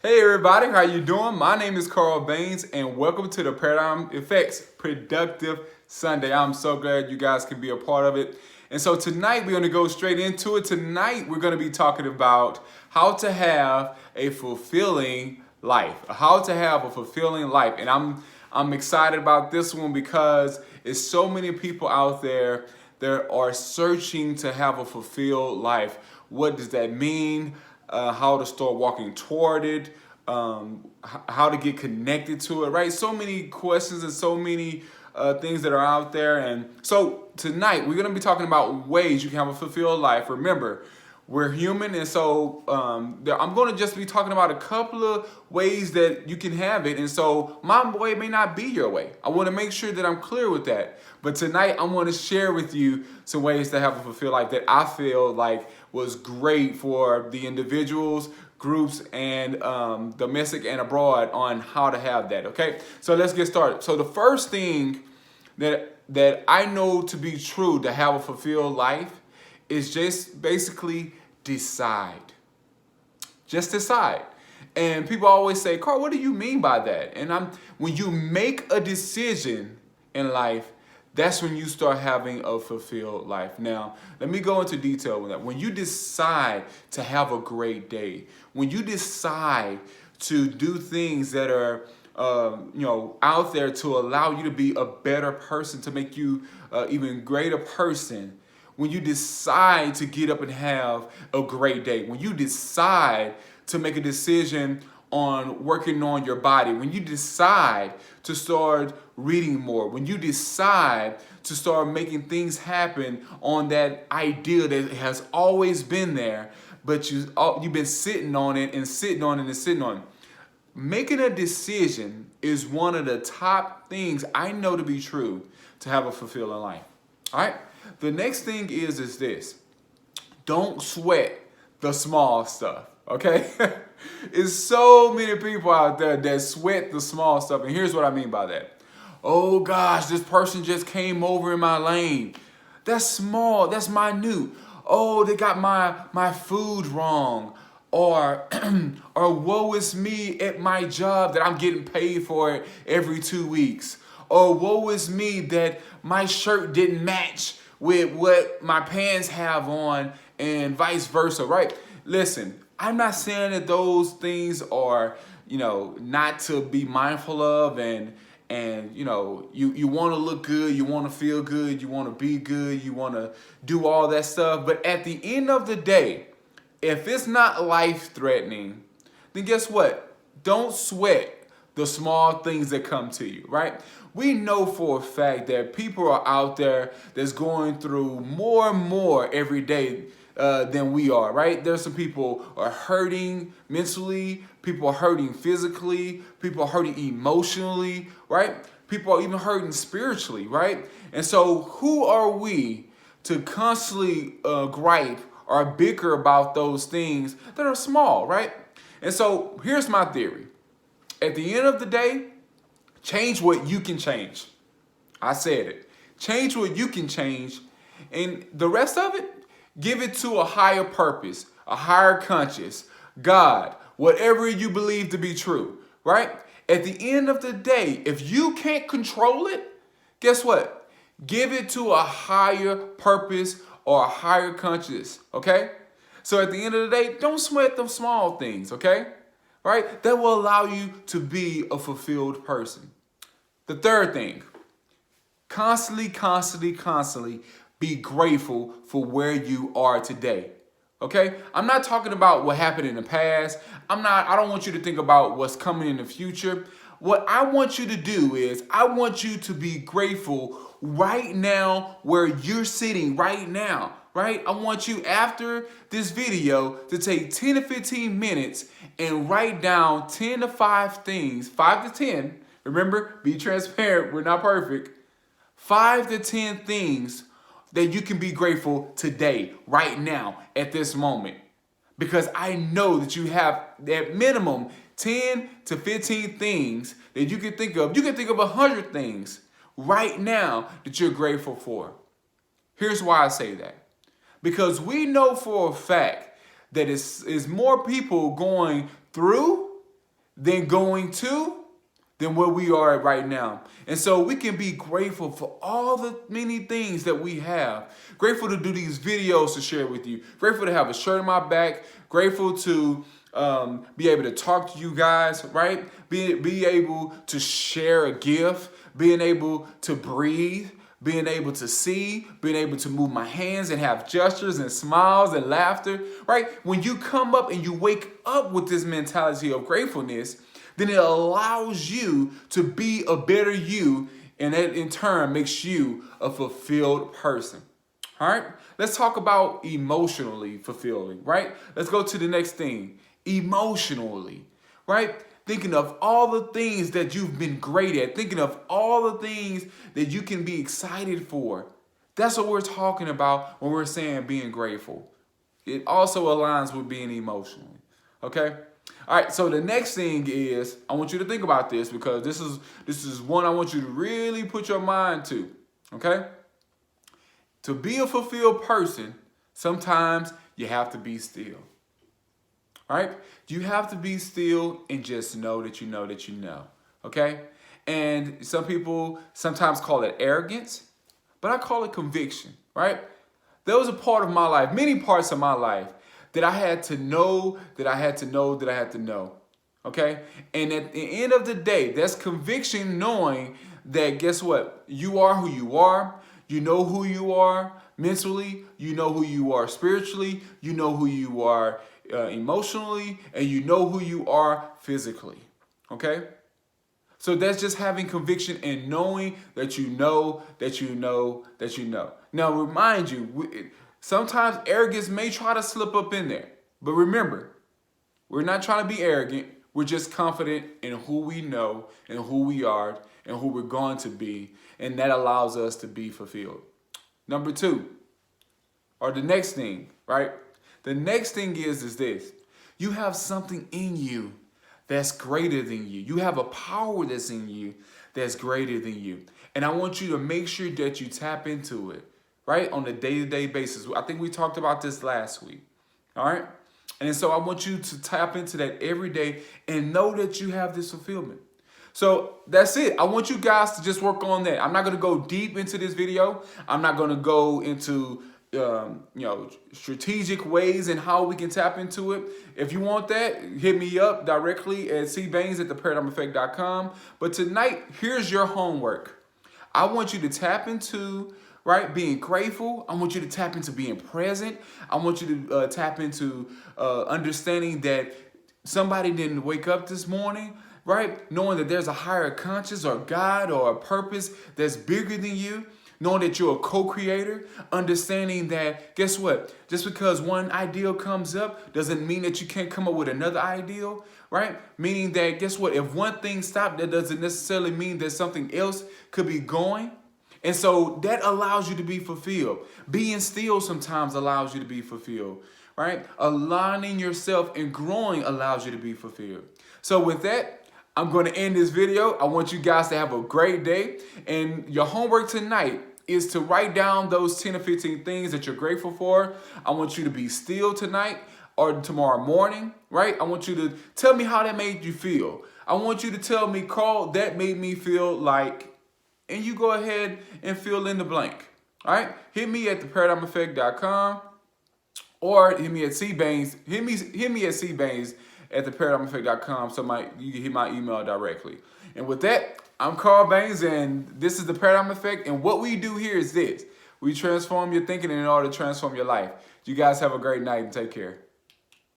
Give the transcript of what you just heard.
Hey everybody, how you doing? My name is Baines and welcome to the Paradigm Effects Productive Sunday. I'm so glad you guys can be a part of it. And so tonight we're going to go straight into it. Tonight we're going to be talking about how to have a fulfilling life. How to have a fulfilling life. And I'm excited about this one because it's so many people out there that are searching to have a fulfilled life. What does that mean? How to start walking toward it, how to get connected to it, right? So many questions and so many things that are out there. And so tonight we're going to be talking about ways you can have a fulfilled life. Remember, we're human, and so I'm going to just be talking about a couple of ways that you can have it. And so my way may not be your way. I want to make sure that I'm clear with that. But tonight I want to share with you some ways to have a fulfilled life that I feel like was great for the individuals, groups, and domestic and abroad on how to have that. Okay, so let's get started. So the first thing that I know to be true to have a fulfilled life is just basically decide. Just decide. And people always say, Carl, what do you mean by that? And when you make a decision in life, that's when you start having a fulfilled life. Now, let me go into detail with that. When you decide to have a great day, when you decide to do things that are out there to allow you to be a better person, to make you even greater person, when you decide to get up and have a great day, when you decide to make a decision on working on your body, when you decide to start reading more, when you decide to start making things happen on that idea that has always been there, but you've been sitting on it and sitting on it and sitting on it. Making a decision is one of the top things I know to be true to have a fulfilling life. All right? The next thing is this. Don't sweat the small stuff, okay? It's so many people out there that sweat the small stuff, and here's what I mean by that. Oh gosh, this person just came over in my lane. That's small, that's minute. Oh, they got my food wrong. Or or woe is me at my job that I'm getting paid for it every 2 weeks. Or woe is me that my shirt didn't match with what my pants have on, and vice versa, right? Listen, I'm not saying that those things are, not to be mindful of, and you want to look good, you want to feel good, you want to be good, you want to do all that stuff. But at the end of the day, if it's not life-threatening, then guess what? Don't sweat the small things that come to you, right? We know for a fact that people are out there that's going through more and more every day than we are, right? There's some people are hurting mentally, people are hurting physically, people are hurting emotionally, right? People are even hurting spiritually, right? And so who are we to constantly gripe or bicker about those things that are small, right? And so here's my theory. At the end of the day, change what you can change. I said it. Change what you can change, and the rest of it, give it to a higher purpose, a higher conscience, God, whatever you believe to be true, right? At the end of the day, if you can't control it, guess what? Give it to a higher purpose or a higher conscience, okay? So at the end of the day, don't sweat them small things, okay? Right? That will allow you to be a fulfilled person. The third thing, constantly be grateful for where you are today. Okay? I'm not talking about what happened in the past. I don't want you to think about what's coming in the future. What I want you to do is I want you to be grateful right now where you're sitting right now. Right? I want you after this video to take 10 to 15 minutes and write down 10 to 5 things, 5 to 10. Remember, be transparent. We're not perfect. 5 to 10 things that you can be grateful today, right now, at this moment. Because I know that you have at minimum 10 to 15 things that you can think of. You can think of 100 things right now that you're grateful for. Here's why I say that. Because we know for a fact that it's more people going through than going to than where we are at right now. And so we can be grateful for all the many things that we have. Grateful to do these videos to share with you. Grateful to have a shirt on my back. Grateful to be able to talk to you guys, right? Be able to share a gift. Being able to breathe. Being able to see, being able to move my hands and have gestures and smiles and laughter, right? When you come up and you wake up with this mentality of gratefulness, then it allows you to be a better you, and that in turn makes you a fulfilled person. All right, let's talk about emotionally fulfilling, right? Let's go to the next thing, emotionally, right? Thinking of all the things that you've been great at, thinking of all the things that you can be excited for. That's what we're talking about when we're saying being grateful. It also aligns with being emotionally, okay? All right, so the next thing is, I want you to think about this because this is one I want you to really put your mind to, okay? To be a fulfilled person, sometimes you have to be still. All right? You have to be still and just know that you know that you know. Okay? And some people sometimes call it arrogance, but I call it conviction, right? There was a part of my life, many parts of my life, that I had to know, that I had to know, that I had to know. Okay? And at the end of the day, that's conviction, knowing that, guess what? You are who you are. You know who you are mentally. You know who you are spiritually. You know who you are emotionally, and you know who you are physically. Okay? So that's just having conviction and knowing that you know, that you know, that you know. Now, remind you, sometimes arrogance may try to slip up in there. But remember, we're not trying to be arrogant. We're just confident in who we know and who we are and who we're going to be. And that allows us to be fulfilled. Number two, or the next thing, right? The next thing is this. You have something in you that's greater than you. You have a power that's in you that's greater than you. And I want you to make sure that you tap into it, right? On a day-to-day basis. I think we talked about this last week, all right? And so I want you to tap into that every day and know that you have this fulfillment. So that's it. I want you guys to just work on that. I'm not going to go deep into this video. I'm not going to go into strategic ways and how we can tap into it. If you want that, hit me up directly at cbaines@theparadigmeffect.com. But tonight, here's your homework. I want you to tap into, right, being grateful. I want you to tap into being present. I want you to tap into understanding that somebody didn't wake up this morning, right? Knowing that there's a higher conscience or God or a purpose that's bigger than you. Knowing that you're a co-creator, understanding that, guess what? Just because one ideal comes up doesn't mean that you can't come up with another ideal, right? Meaning that, guess what? If one thing stopped, that doesn't necessarily mean that something else could be going. And so that allows you to be fulfilled. Being still sometimes allows you to be fulfilled, right? Aligning yourself and growing allows you to be fulfilled. So with that, I'm going to end this video. I want you guys to have a great day. And your homework tonight is to write down those 10 or 15 things that you're grateful for. I want you to be still tonight or tomorrow morning, right? I want you to tell me how that made you feel. I want you to tell me, Carl, that made me feel like, and you go ahead and fill in the blank, all right? Hit me at theparadigmeffect.com or hit me at cbaines, hit me at cbaines@theparadigmeffect.com so you can hit my email directly. And with that, I'm Carl Baines, and this is The Paradigm Effect. And what we do here is this. We transform your thinking in order to transform your life. You guys have a great night and take care.